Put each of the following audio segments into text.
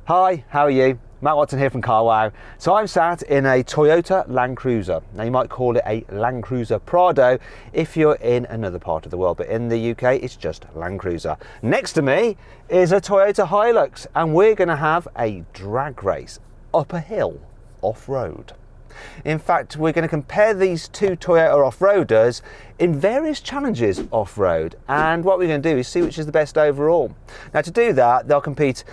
Hi, how are you? Matt Watson here from CarWow. So I'm sat in a Toyota Land Cruiser. Now you might call it a Land Cruiser Prado if you're in another part of the world, but in the UK it's just Land Cruiser. Next to me is a Toyota Hilux and we're going to have a drag race up a hill off-road. In fact, we're going to compare these two Toyota off-roaders in various challenges off-road, and what we're going to do is see which is the best overall. Now to do that, they'll compete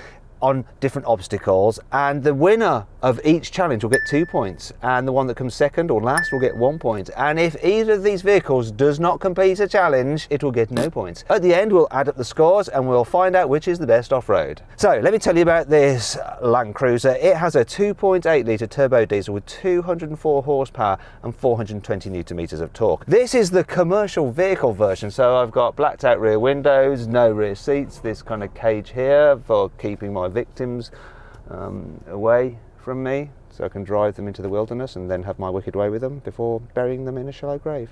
on different obstacles, and the winner of each challenge will get 2 points, and the one that comes second or last will get 1 point. And if either of these vehicles does not complete a challenge, it will get no points. At the end, we'll add up the scores and we'll find out which is the best off-road. So let me tell you about this Land Cruiser. It has a 2.8 litre turbo diesel with 204 horsepower and 420 newton meters of torque. This is the commercial vehicle version, so I've got blacked out rear windows, no rear seats, this kind of cage here for keeping my victims away from me, so I can drive them into the wilderness and then have my wicked way with them before burying them in a shallow grave.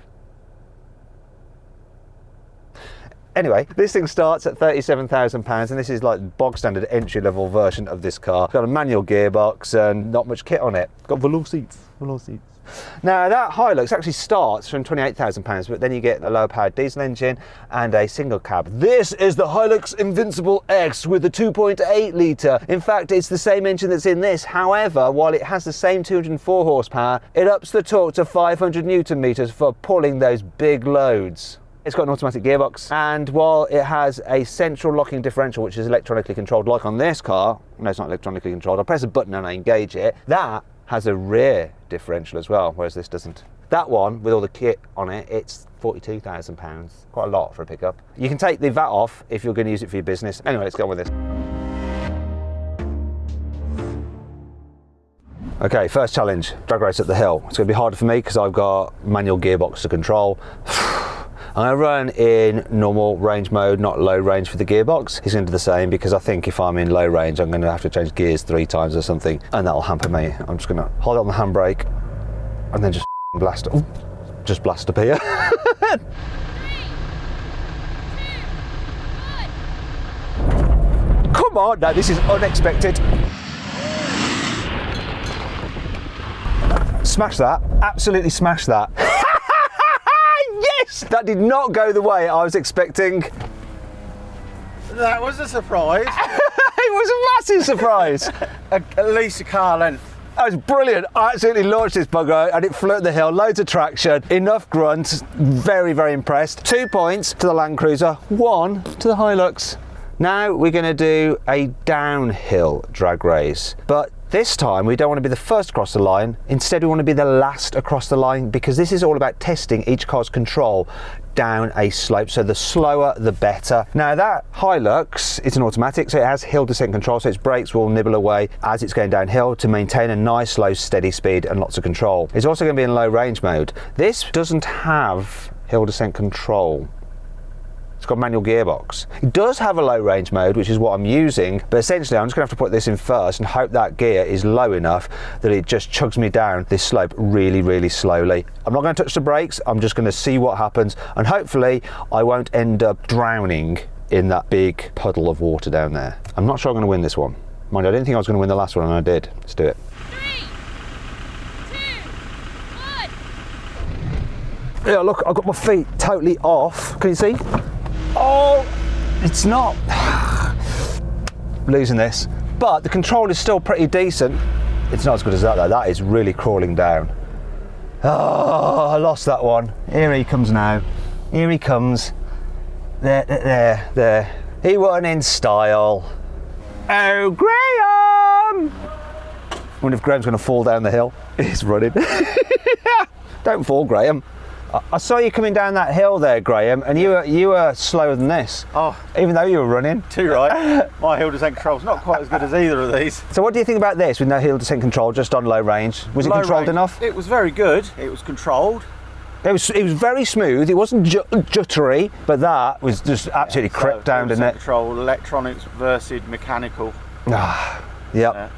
Anyway, this thing starts at £37,000 and this is like bog standard entry level version of this car. It's got a manual gearbox and not much kit on it. It's got velour seats. Now that Hilux actually starts from £28,000, but then you get a lower powered diesel engine and a single cab. This is the Hilux Invincible X with the 2.8 litre. In fact, it's the same engine that's in this. However, while it has the same 204 horsepower, it ups the torque to 500 newton meters for pulling those big loads. It's got an automatic gearbox, and while it has a central locking differential which is electronically controlled like on this car, no, it's not electronically controlled, I press a button and I engage it, that has a rear differential as well, whereas this doesn't. That one, with all the kit on it, it's £42,000. Quite a lot for a pickup. You can take the VAT off if you're going to use it for your business. Anyway, let's go on with this. Okay, first challenge, drag race up the hill. It's going to be harder for me because I've got manual gearbox to control. I'm going to run in normal range mode, not low range for the gearbox. He's going to do the same because I think if I'm in low range, I'm going to have to change gears 3 times or something, and that'll hamper me. I'm just going to hold on the handbrake and then just blast up. Just blast up here. 3, 2, 1. Come on, no, this is unexpected. Smash that, absolutely smash that. Yes! That did not go the way I was expecting. That was a surprise. It was a massive surprise. At least a car length. That was brilliant. I absolutely launched this bugger and it flew up the hill, loads of traction, enough grunt, very, very impressed. 2 points to the Land Cruiser, 1 to the Hilux. Now we're going to do a downhill drag race, but this time we don't want to be the first across the line. Instead, we want to be the last across the line because this is all about testing each car's control down a slope, so the slower the better. Now that Hilux, it's an automatic, so it has hill descent control, so its brakes will nibble away as it's going downhill to maintain a nice slow steady speed and lots of control. It's also going to be in low range mode. This doesn't have hill descent control. It's got manual gearbox. It does have a low range mode, which is what I'm using, but essentially I'm just going to have to put this in first and hope that gear is low enough that it just chugs me down this slope really, really slowly. I'm not going to touch the brakes, I'm just going to see what happens, and hopefully I won't end up drowning in that big puddle of water down there. I'm not sure I'm going to win this one. Mind you, I didn't think I was going to win the last one, and I did. Let's do it. 3, 2, 1. Yeah, look, I've got my feet totally off. Can you see? Oh, it's not. Losing this. But the control is still pretty decent. It's not as good as that though. That is really crawling down. Oh, I lost that one. Here he comes now. Here he comes. There. He won in style. Oh, Graham! I wonder if Graham's going to fall down the hill. He's running. Don't fall, Graham. I saw you coming down that hill there, Graham, and you were slower than this. Oh, even though you were running. Too right. My hill descent control's not quite as good as either of these. So what do you think about this with no hill descent control, just on low range? Was it controlled enough? It was very good. It was controlled. It was very smooth. It wasn't juttery, but that was just absolutely crept down, didn't it? Control, electronics versus mechanical. Yep. Yeah.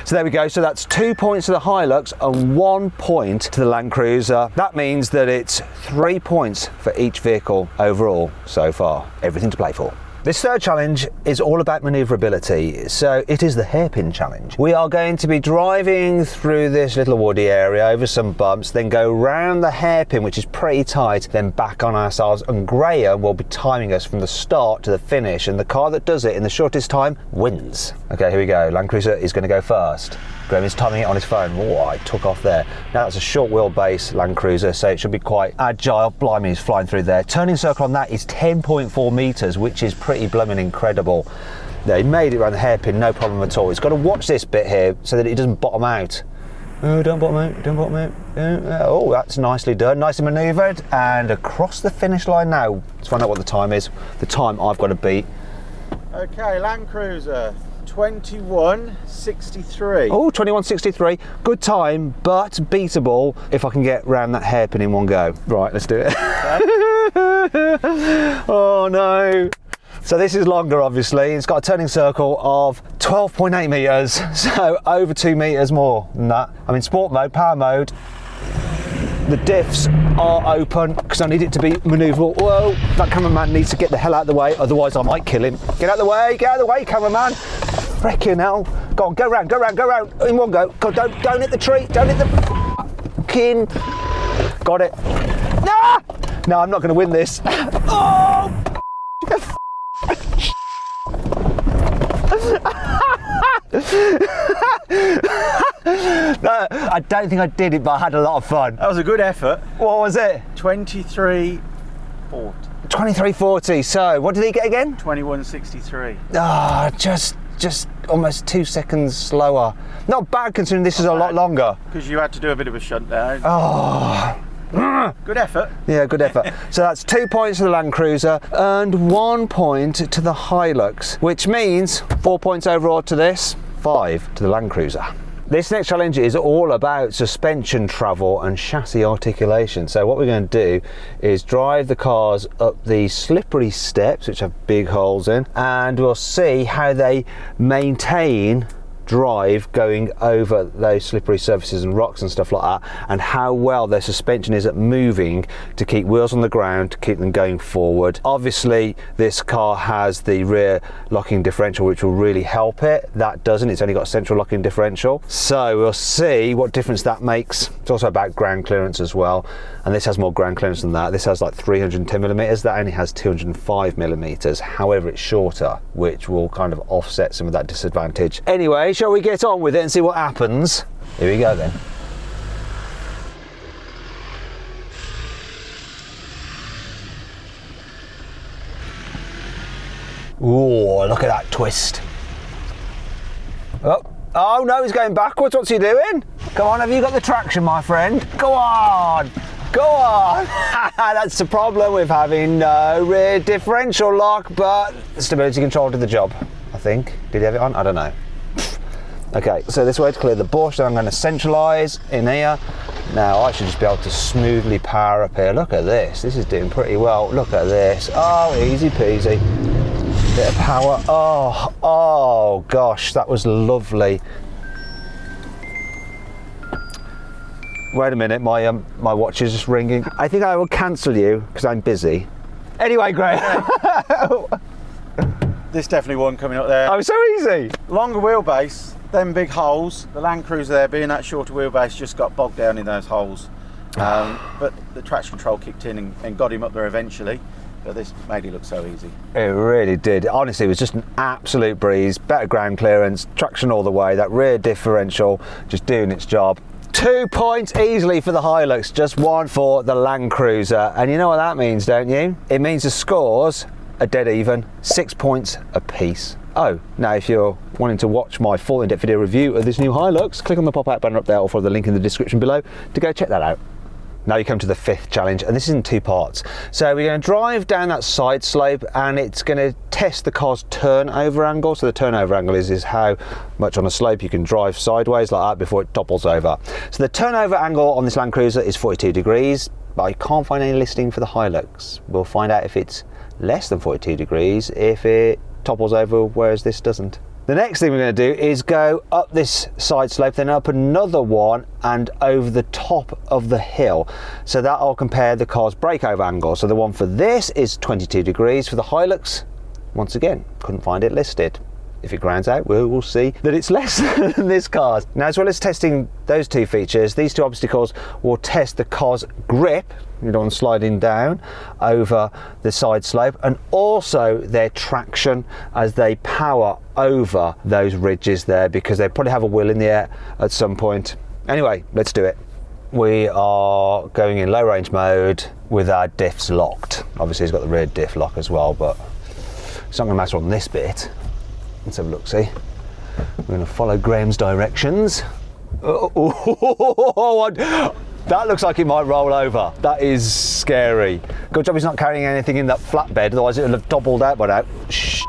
So there we go. So that's 2 points to the Hilux and 1 point to the Land Cruiser. That means that it's 3 points for each vehicle overall so far. Everything to play for. This third challenge is all about manoeuvrability, so it is the hairpin challenge. We are going to be driving through this little woody area over some bumps, then go round the hairpin, which is pretty tight, then back on ourselves, and Graham will be timing us from the start to the finish, and the car that does it in the shortest time wins. Okay, here we go. Land Cruiser is going to go first. Graham is timing it on his phone. Whoa, I took off there. Now that's a short wheelbase Land Cruiser, so it should be quite agile. Blimey, he's flying through there. Turning circle on that is 10.4 metres, which is pretty blooming incredible. Yeah, he made it around the hairpin, no problem at all. He's got to watch this bit here so that it doesn't bottom out. Oh, don't bottom out, don't bottom out. Oh, that's nicely done, nicely manoeuvred. And across the finish line now. Let's find out what the time is. The time I've got to beat. Okay, Land Cruiser. 21.63. Oh, 21.63. Good time, but beatable if I can get round that hairpin in one go. Right, let's do it. Oh no. So this is longer, obviously. It's got a turning circle of 12.8 metres, so over 2 metres more than that. I'm in sport mode, power mode. The diffs are open because I need it to be manoeuvrable. Whoa, that cameraman needs to get the hell out of the way, otherwise I might kill him. Get out of the way, cameraman. Frickin' hell. Go on, go round, in one go. Go, don't hit the tree, don't hit the fucking... Got it. Ah! No, I'm not going to win this. Oh! No, I don't think I did it, but I had a lot of fun. That was a good effort. What was it? 23.40. 23.40. So, what did he get again? 21.63. Ah, just almost 2 seconds slower. Not bad considering this is a lot longer. Because you had to do a bit of a shutdown. Oh. Good effort. Yeah, good effort. So that's 2 points to the Land Cruiser and 1 point to the Hilux, which means 4 points overall to this, 5 to the Land Cruiser. This next challenge is all about suspension travel and chassis articulation. So what we're going to do is drive the cars up these slippery steps, which have big holes in, and we'll see how they maintain drive going over those slippery surfaces and rocks and stuff like that, and how well their suspension is at moving to keep wheels on the ground, to keep them going forward. Obviously this car has the rear locking differential, which will really help it. That doesn't, it's only got a central locking differential, so we'll see what difference that makes. It's also about ground clearance as well, and this has more ground clearance than that. This has like 310 millimeters, that only has 205 millimeters. However, it's shorter, which will kind of offset some of that disadvantage. Anyway, shall we get on with it and see what happens? Here we go then. Ooh, look at that twist. Oh no, he's going backwards. What's he doing? Come on, have you got the traction, my friend? Go on. Go on! That's the problem with having no rear differential lock, but stability control did the job, I think. Did he have it on? I don't know. Okay, so this way to clear the bush, then I'm going to centralise in here. Now I should just be able to smoothly power up here. Look at this, this is doing pretty well. Look at this, oh, easy peasy. Bit of power, oh gosh, that was lovely. Wait a minute, my watch is just ringing. I think I will cancel you because I'm busy. Anyway, Graham. This definitely one coming up there. Oh, so easy. Longer wheelbase, them big holes. The Land Cruiser there, being that shorter wheelbase, just got bogged down in those holes. But the traction control kicked in and got him up there eventually. But this made it look so easy. It really did. Honestly, it was just an absolute breeze. Better ground clearance, traction all the way. That rear differential just doing its job. 2 points easily for the Hilux, just 1 for the Land Cruiser. And you know what that means, don't you? It means the scores are dead even, 6 points apiece. Oh, now if you're wanting to watch my full in-depth video review of this new Hilux, click on the pop-out banner up there or follow the link in the description below to go check that out. Now you come to the 5th challenge, and this is in 2 parts. So we're going to drive down that side slope, and it's going to test the car's turnover angle. So the turnover angle is how much on a slope you can drive sideways like that before it topples over. So the turnover angle on this Land Cruiser is 42 degrees, but I can't find any listing for the Hilux. We'll find out if it's less than 42 degrees if it topples over, whereas this doesn't. The next thing we're going to do is go up this side slope, then up another one and over the top of the hill. So that'll compare the car's breakover angle. So the one for this is 22 degrees, for the Hilux once again, couldn't find it listed. If it grounds out, we will see that it's less than this car's. Now, as well as testing those two features, these two obstacles will test the car's grip, on sliding down over the side slope, and also their traction as they power over those ridges there, because they probably have a wheel in the air at some point. Anyway, let's do it. We are going in low range mode with our diffs locked. Obviously, it's got the rear diff lock as well, but it's not going to matter on this bit. Let's have a look, see. We're going to follow Graham's directions. That looks like it might roll over. That is scary. Good job he's not carrying anything in that flatbed, otherwise it would have doubled out by now. Shh.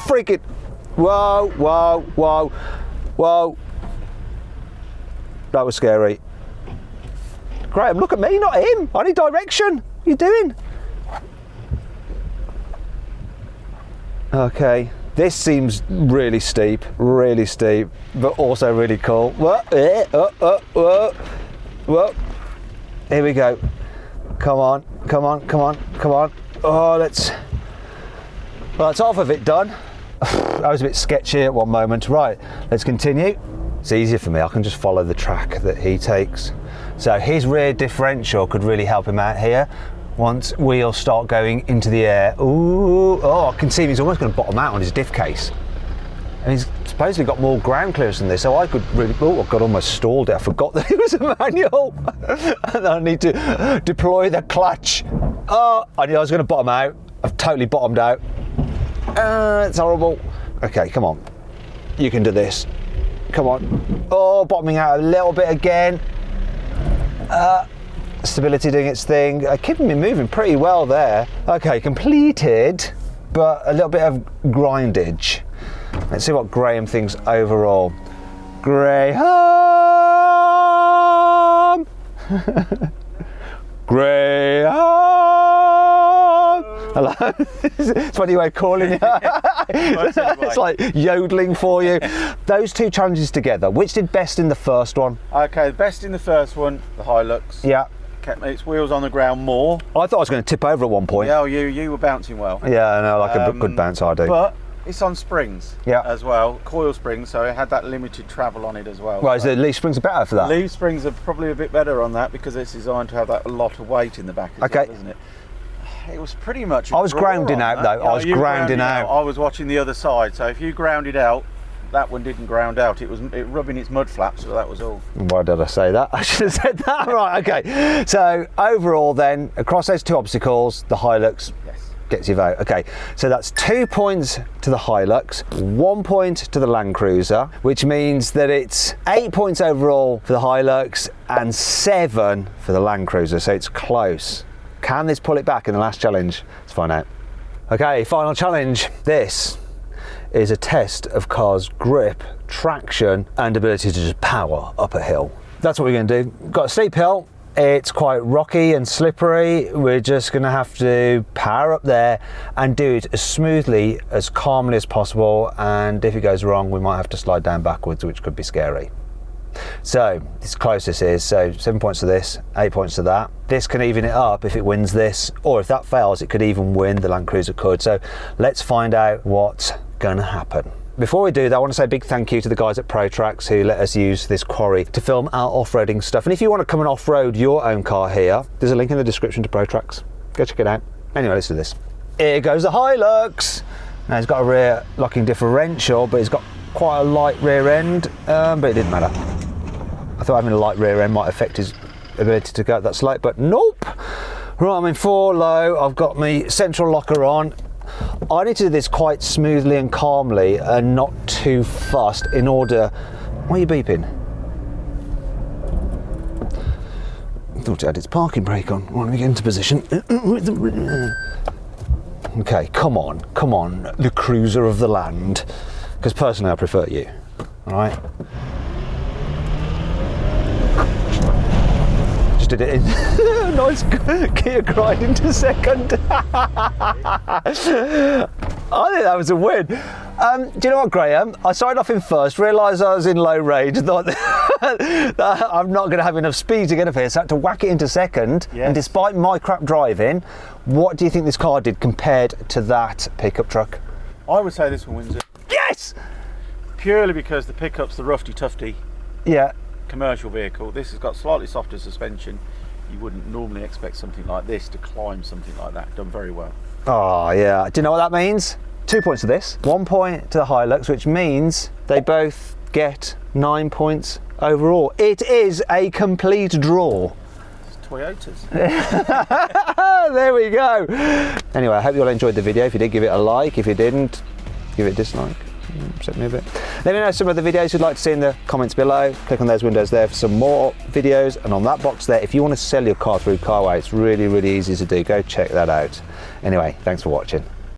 Freaking. Whoa, whoa, whoa, whoa. That was scary. Graham, look at me, not him. I need direction. What are you doing? Okay, this seems really steep, but also really cool. Whoa, whoa, whoa. Here we go. Come on, come on, come on, come on. Oh, let's. Well, that's half of it done. That was a bit sketchy at one moment. Right, let's continue. It's easier for me, I can just follow the track that he takes. So his rear differential could really help him out here. Once wheels start going into the air, ooh, oh, I can see he's almost going to bottom out on his diff case. And he's supposedly got more ground clearance than this, so I could really, oh, I got almost stalled it. I forgot that it was a manual. And I need to deploy the clutch. Oh, I knew I was going to bottom out. I've totally bottomed out. It's horrible. Okay, come on. You can do this. Come on. Oh, bottoming out a little bit again. Stability doing its thing, keeping me moving pretty well there. Okay, completed, but a little bit of grindage. Let's see what Graham thinks overall. Graham! Graham! Hello? It's funny way of calling you. It's like yodeling for you. Those two challenges together, which did best in the first one? Okay, best in the first one, the Hilux. Yeah. Kept its wheels on the ground more. I thought I was going to tip over at one point. Yeah, you were bouncing well. Yeah, I know, like a good bounce I do. But it's on springs as well, coil springs, so it had that limited travel on it as well. Right, so the leaf springs are better for that? Leaf springs are probably a bit better on that because it's designed to have that a lot of weight in the back as well, isn't it? It was pretty much I was grounding out though, I was grounding out. I was watching the other side, so if you grounded out, that one didn't ground out, it was rubbing its mud flaps, so that was all. Why did I say that? I should have said that. Right, okay. So overall then, across those two obstacles, the Hilux gets your vote. Okay, so that's 2 points to the Hilux, 1 point to the Land Cruiser, which means that it's 8 points overall for the Hilux and 7 for the Land Cruiser, so it's close. Can this pull it back in the last challenge? Let's find out. Okay, final challenge. This is a test of car's grip, traction, and ability to just power up a hill. That's what we're going to do. Got a steep hill. It's quite rocky and slippery. We're just going to have to power up there and do it as smoothly, as calmly as possible. And if it goes wrong, we might have to slide down backwards, which could be scary. So this is close this is. So 7 points to this, 8 points to that. This can even it up if it wins this, or if that fails, it could even win. The Land Cruiser could. So let's find out what's going to happen. Before we do that, I want to say a big thank you to the guys at ProTrax who let us use this quarry to film our off-roading stuff. And if you want to come and off-road your own car here, there's a link in the description to ProTrax. Go check it out. Anyway, let's do this. Here goes the Hilux. Now it's got a rear locking differential, but it's got quite a light rear end, but it didn't matter. I thought having a light rear end might affect his ability to go up that slope, but nope. Right, I'm in 4 low. I've got my central locker on. I need to do this quite smoothly and calmly and not too fast in order... Why are you beeping? I thought it had its parking brake on. Right, let me get into position. Okay, come on, the cruiser of the land. Because personally I prefer you, alright? Just did it in nice gear grind into second. I think that was a win. Do you know what, Graham? I started off in first, realised I was in low range, thought that I'm not going to have enough speed to get up here, so I had to whack it into second. Yes. And despite my crap driving, what do you think this car did compared to that pickup truck? I would say this one wins it. Yes! Purely because the pickup's the roughy tufty Yeah. commercial vehicle. This has got slightly softer suspension. You wouldn't normally expect something like this to climb something like that. Done very well. Oh, yeah. Do you know what that means? 2 points to this, 1 point to the Hilux, which means they both get 9 points overall. It is a complete draw. It's Toyotas. There we go. Anyway, I hope you all enjoyed the video. If you did, give it a like. If you didn't, give it a dislike. Upset me a bit. Let me know some of the videos you'd like to see in the comments below. Click on those windows there for some more videos, and on that box there, if you want to sell your car through Carway, it's really, really easy to do. Go check that out. Anyway, thanks for watching.